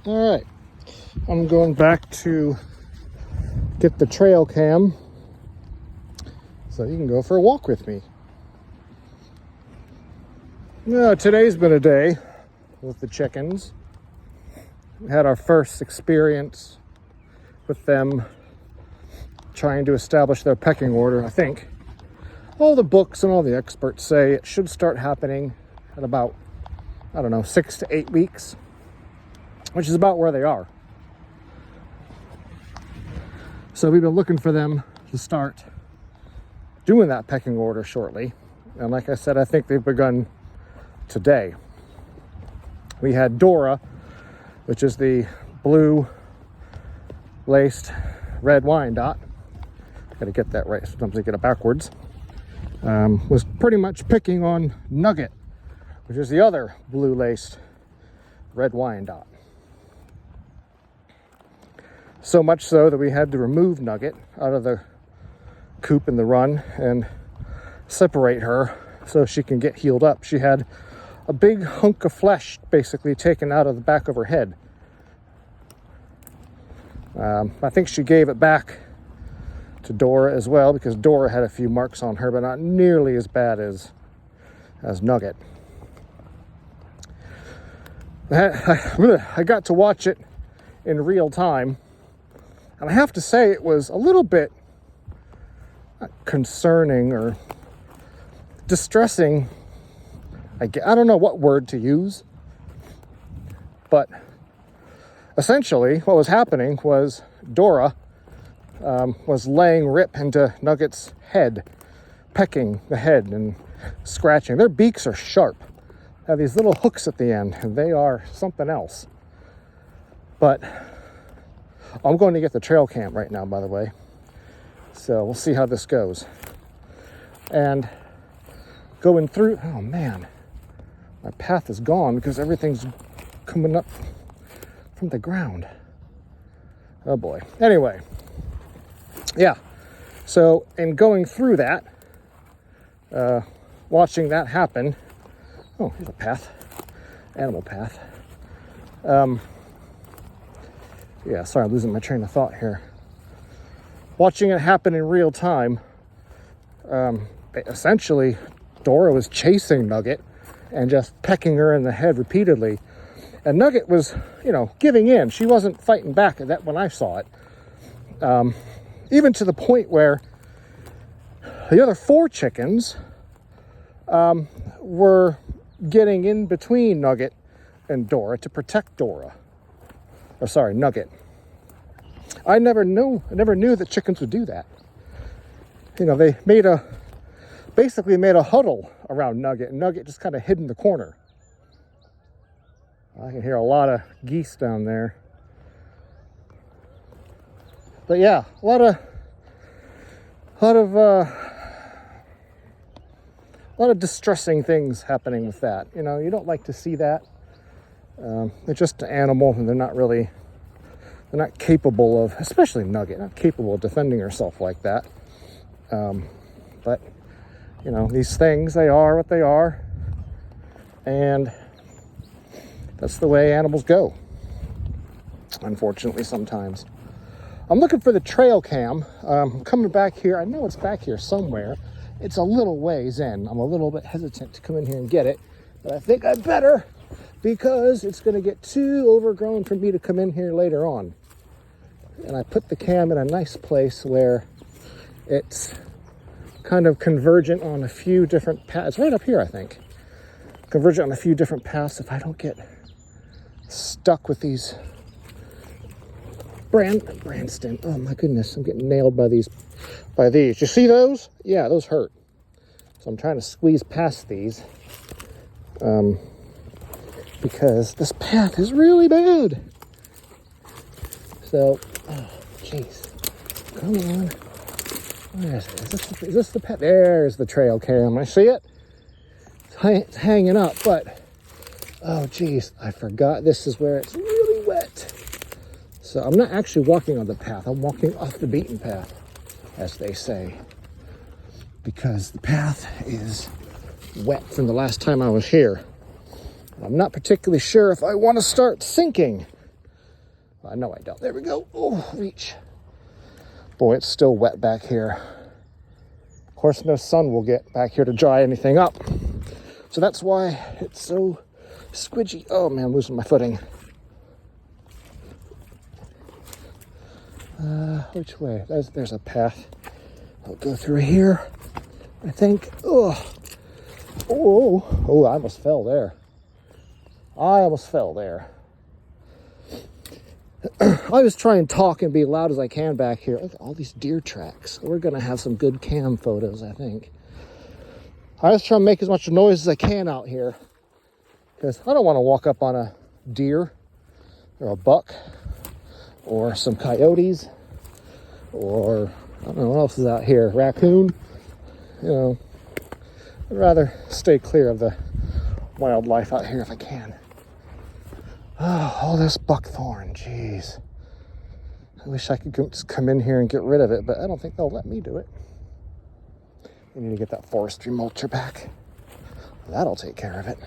All right, I'm going back to get the trail cam so you can go for a walk with me. Now, today's been a day with the chickens. We had our first experience with them trying to establish their pecking order. I think all the books and all the experts say it should start happening at about, 6 to 8 weeks, which is about where they are. So we've been looking for them to start doing that pecking order shortly. And like I said, I think they've begun today. We had Dora, which is the blue laced red Wyandotte. Gotta get that right, sometimes I get it backwards. Was pretty much picking on Nugget, which is the other blue laced red Wyandotte. So much so that we had to remove Nugget out of the coop in the run and separate her so she can get healed up. She had a big hunk of flesh basically taken out of the back of her head. I think she gave it back to Dora as well, because Dora had a few marks on her, but not nearly as bad as Nugget. I got to watch it in real time, and I have to say it was a little bit concerning or distressing. I don't know what word to use, but essentially what was happening was Dora was laying rip into Nugget's head, pecking the head and scratching. Their beaks are sharp. They have these little hooks at the end, and they are something else. But I'm going to get the trail cam right now, by the way. So we'll see how this goes. And going through, oh man, my path is gone because everything's coming up from the ground. Oh boy. Anyway, yeah. So in going through that, watching that happen, oh, here's a path, animal path. Yeah, sorry, I'm losing my train of thought here. Watching it happen in real time, essentially, Dora was chasing Nugget and just pecking her in the head repeatedly. And Nugget was, giving in. She wasn't fighting back at that when I saw it. Even to the point where the other 4 chickens were getting in between Nugget and Dora to protect Nugget. I never knew that chickens would do that. They basically made a huddle around Nugget, and Nugget just kind of hid in the corner. I can hear a lot of geese down there. But yeah, a lot of distressing things happening with that. You don't like to see that. They're just an animal, and they're not capable of, especially Nugget, not capable of defending herself like that. But these things, they are what they are, and that's the way animals go, unfortunately, sometimes. I'm looking for the trail cam. Coming back here. I know it's back here somewhere. It's a little ways in. I'm a little bit hesitant to come in here and get it, but I think I better, because it's going to get too overgrown for me to come in here later on. And I put the cam in a nice place where it's kind of convergent on a few different paths. Right up here, I think. Convergent on a few different paths if I don't get stuck with these Branston. Oh my goodness, I'm getting nailed by these. You see those? Yeah, those hurt. So I'm trying to squeeze past these because this path is really bad. So, oh jeez, come on. Where is it? Is this the path? There's the trail cam. I see it. It's hanging up, but oh geez, I forgot this is where it's really wet. So I'm not actually walking on the path. I'm walking off the beaten path, as they say, because the path is wet from the last time I was here. I'm not particularly sure if I want to start sinking No, I don't. There we go. Oh, reach. Boy, it's still wet back here. Of course, no sun will get back here to dry anything up. So that's why it's so squidgy. Oh man, I'm losing my footing. Which way? There's a path. I'll go through here, I think. Oh, I almost fell there. I always try and talk and be loud as I can back here. Look at all these deer tracks. We're gonna have some good cam photos, I think. I always try and make as much noise as I can out here because I don't want to walk up on a deer or a buck or some coyotes or I don't know what else is out here, raccoon. You know, I'd rather stay clear of the wildlife out here if I can. Oh, all this buckthorn, jeez. I wish I could just come in here and get rid of it, but I don't think they'll let me do it. We need to get that forestry mulcher back. That'll take care of it.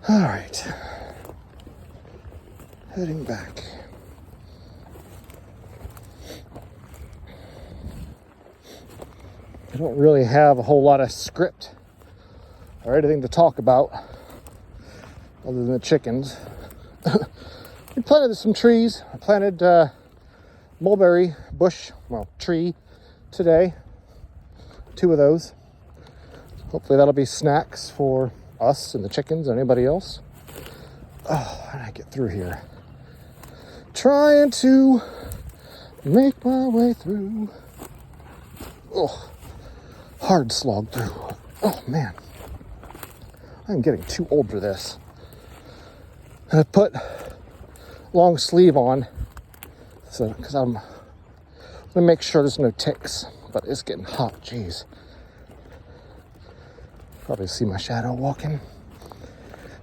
All right. Heading back. I don't really have a whole lot of script or anything to talk about other than the chickens. We planted some trees. I planted mulberry bush, tree today. 2 of those. Hopefully that'll be snacks for us and the chickens and anybody else. Oh, how did I get through here? Trying to make my way through. Oh, hard slog through. Oh man, I'm getting too old for this. I put long sleeve on, so because I'm gonna make sure there's no ticks. But it's getting hot. Jeez. Probably see my shadow walking.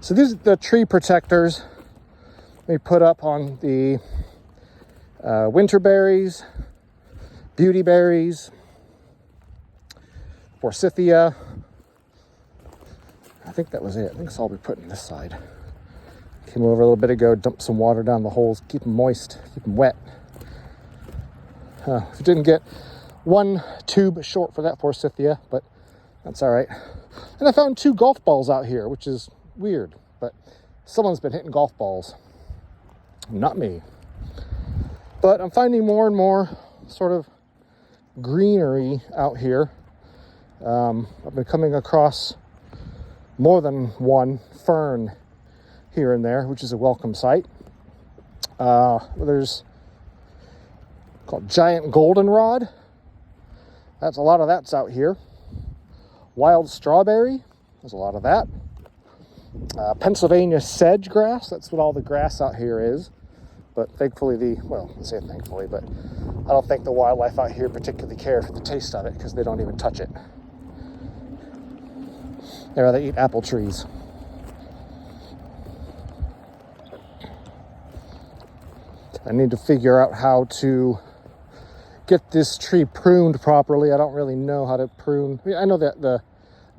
So these are the tree protectors they put up on the winter berries, beauty berries, forsythia. I think that was it. I think that's all we put in this side. Came over a little bit ago, dumped some water down the holes, keep them moist, keep them wet. If you didn't get 1 tube short for that forsythia, but that's all right. And I found 2 golf balls out here, which is weird, but someone's been hitting golf balls. Not me. But I'm finding more and more sort of greenery out here. I've been coming across more than 1 fern here and there, which is a welcome sight. There's called giant goldenrod. That's a lot of that's out here. Wild strawberry, there's a lot of that. Pennsylvania sedge grass, that's what all the grass out here is. But thankfully I say thankfully, but I don't think the wildlife out here particularly care for the taste of it because they don't even touch it. They rather eat apple trees. I need to figure out how to get this tree pruned properly. I don't really know how to prune. I know that the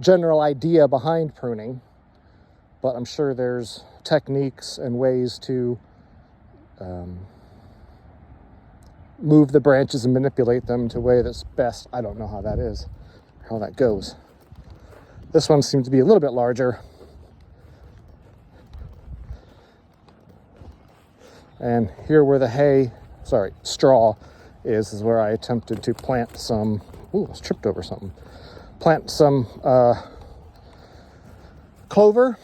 general idea behind pruning, but I'm sure there's techniques and ways to move the branches and manipulate them to a way that's best. I don't know how that is, how that goes. This one seems to be a little bit larger. And here where the straw is where I attempted to plant some, I was tripped over something. Plant some clover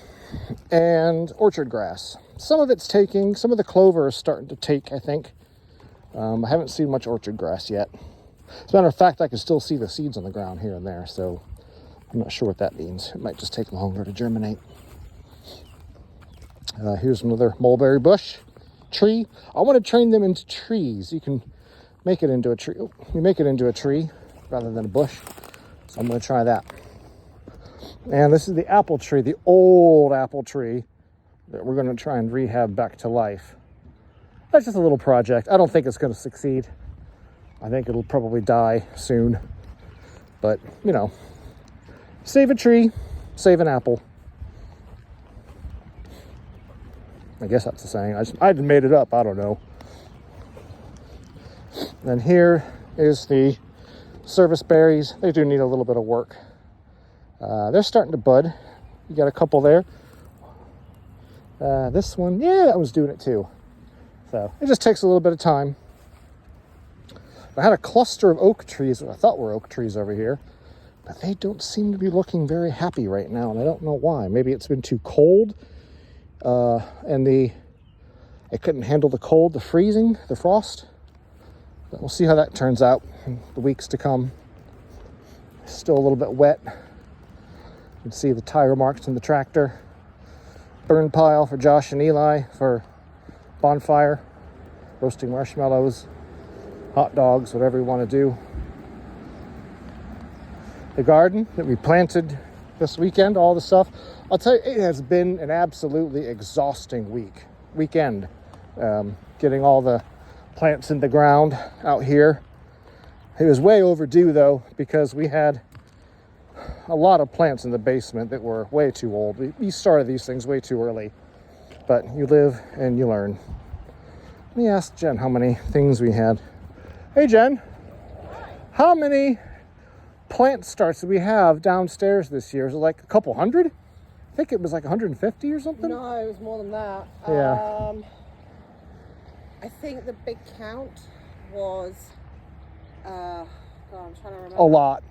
and orchard grass. Some of it's taking, some of the clover is starting to take, I think. I haven't seen much orchard grass yet. As a matter of fact, I can still see the seeds on the ground here and there, so I'm not sure what that means. It might just take longer to germinate. Here's another mulberry bush tree. I want to train them into trees. You can make it into a tree. You make it into a tree rather than a bush. So I'm going to try that. And this is the apple tree, the old apple tree that we're going to try and rehab back to life. That's just a little project. I don't think it's going to succeed. I think it'll probably die soon. But, save a tree, save an apple. I guess that's the saying. I just made it up. I don't know. And here is the service berries. They do need a little bit of work. They're starting to bud. You got a couple there. This one, yeah, that one's doing it too. So it just takes a little bit of time. I had a cluster of oak trees, what I thought were oak trees over here, but they don't seem to be looking very happy right now, and I don't know why. Maybe it's been too cold, and it couldn't handle the cold, the freezing, the frost. But we'll see how that turns out in the weeks to come. Still a little bit wet. You can see the tire marks in the tractor. Burn pile for Josh and Eli for bonfire, roasting marshmallows, hot dogs, whatever you want to do. The garden that we planted this weekend, all the stuff. I'll tell you, it has been an absolutely exhausting weekend. Getting all the plants in the ground out here. It was way overdue though, because we had a lot of plants in the basement that were way too old. We started these things way too early, but you live and you learn. Let me ask Jen how many things we had. Hey Jen, how many plant starts did we have downstairs this year? Was it like a couple hundred? I think it was like 150 or something. No, it was more than that. Yeah. I think the big count was, I'm trying to remember. A lot.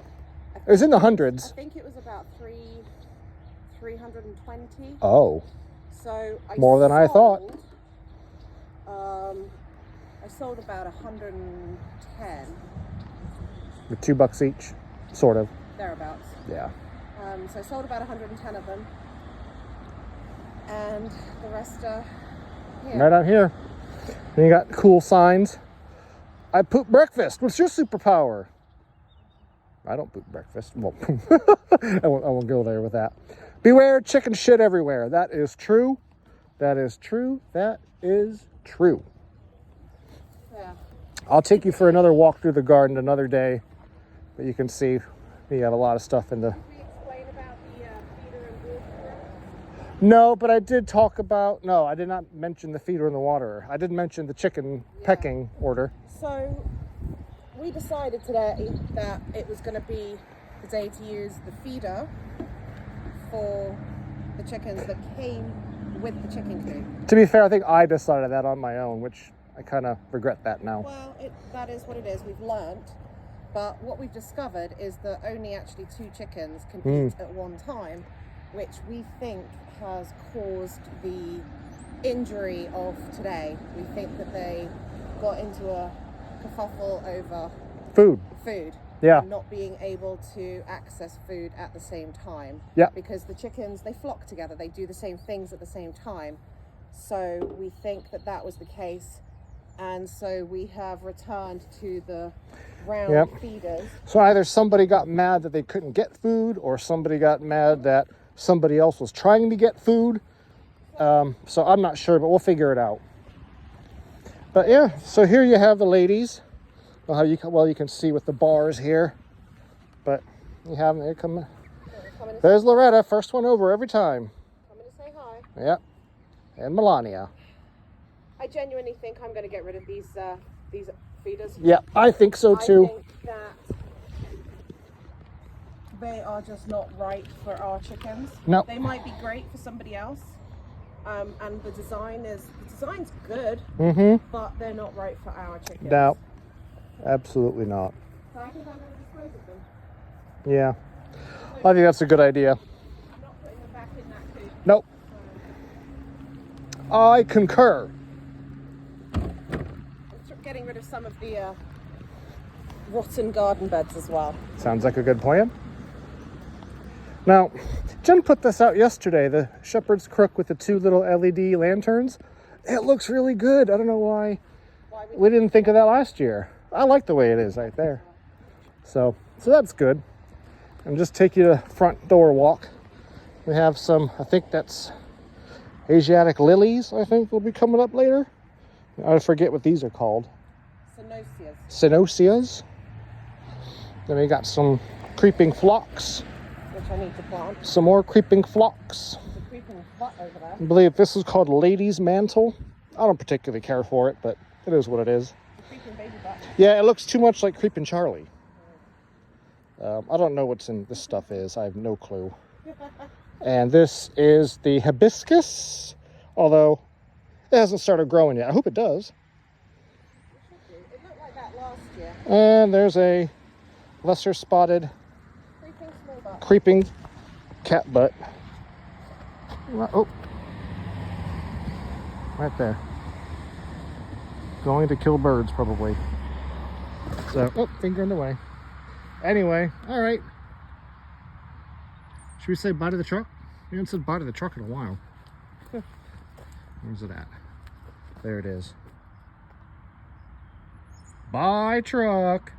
It was in the hundreds. I think it was about 320. Oh. So More than I thought. I sold about 110. With $2 each, sort of. Thereabouts. Yeah. So I sold about 110 of them. And the rest are here. Right out here. Then you got cool signs. I poop breakfast. What's your superpower? I don't poop breakfast. Well, I won't go there with that. Beware, chicken shit everywhere. That is true. That is true. That is true. Yeah. I'll take you for another walk through the garden another day. But you can see we have a lot of stuff in the... Did we explain about the feeder and water? No, but I did talk about... No, I did not mention the feeder and the water. I did mention the chicken pecking order. So we decided today that it was going to be the day to use the feeder for the chickens that came with the chicken coop. To be fair, I think I decided that on my own, which I kind of regret that now. Well, that is what it is. We've learnt. But what we've discovered is that only actually 2 chickens can eat at one time, which we think has caused the injury of today. We think that they got into a kerfuffle over Food. Yeah. And not being able to access food at the same time. Yeah. Because the chickens, they flock together. They do the same things at the same time. So we think that that was the case. And so we have returned to the round feeders. So either somebody got mad that they couldn't get food, or somebody got mad that somebody else was trying to get food. So I'm not sure, but we'll figure it out. But yeah, so here you have the ladies. Well, you can see with the bars here. But you have them, they come. There's Loretta, first one over every time. Coming to say hi. Yeah, and Melania. I genuinely think I'm going to get rid of these feeders. Yeah, I think so too. I think that they are just not right for our chickens. No. They might be great for somebody else. And the design's good, but they're not right for our chickens. No, absolutely not. So I think I'm going to dispose of them. Yeah, I think that's a good idea. I'm not putting them back in that coop. Nope. I concur. I'm getting rid of some of the rotten garden beds as well. Sounds like a good plan. Now, Jen put this out yesterday, the shepherd's crook with the 2 little LED lanterns. It looks really good. I don't know why we didn't think of that last year. I like the way it is right there. So that's good. And just take you to front door walk. We have some, I think that's Asiatic lilies, I think will be coming up later. I forget what these are called. Cenoceas. Then we got some creeping phlox. Which I need to plant. Some more creeping phlox. The creeping creeping butt over there. I believe this is called Lady's Mantle. I don't particularly care for it, but it is what it is. The creeping baby butt. Yeah, it looks too much like Creeping Charlie. I don't know what's in this stuff is. I have no clue. And this is the hibiscus, although it hasn't started growing yet. I hope it does. It looked like that last year. And there's a lesser spotted Creeping small butt. creeping cat butt. Oh, right there. Going to kill birds, probably. So, oh, finger in the way. Anyway, all right. Should we say bye to the truck? We haven't said bye to the truck in a while. Where's it at? There it is. Bye, truck.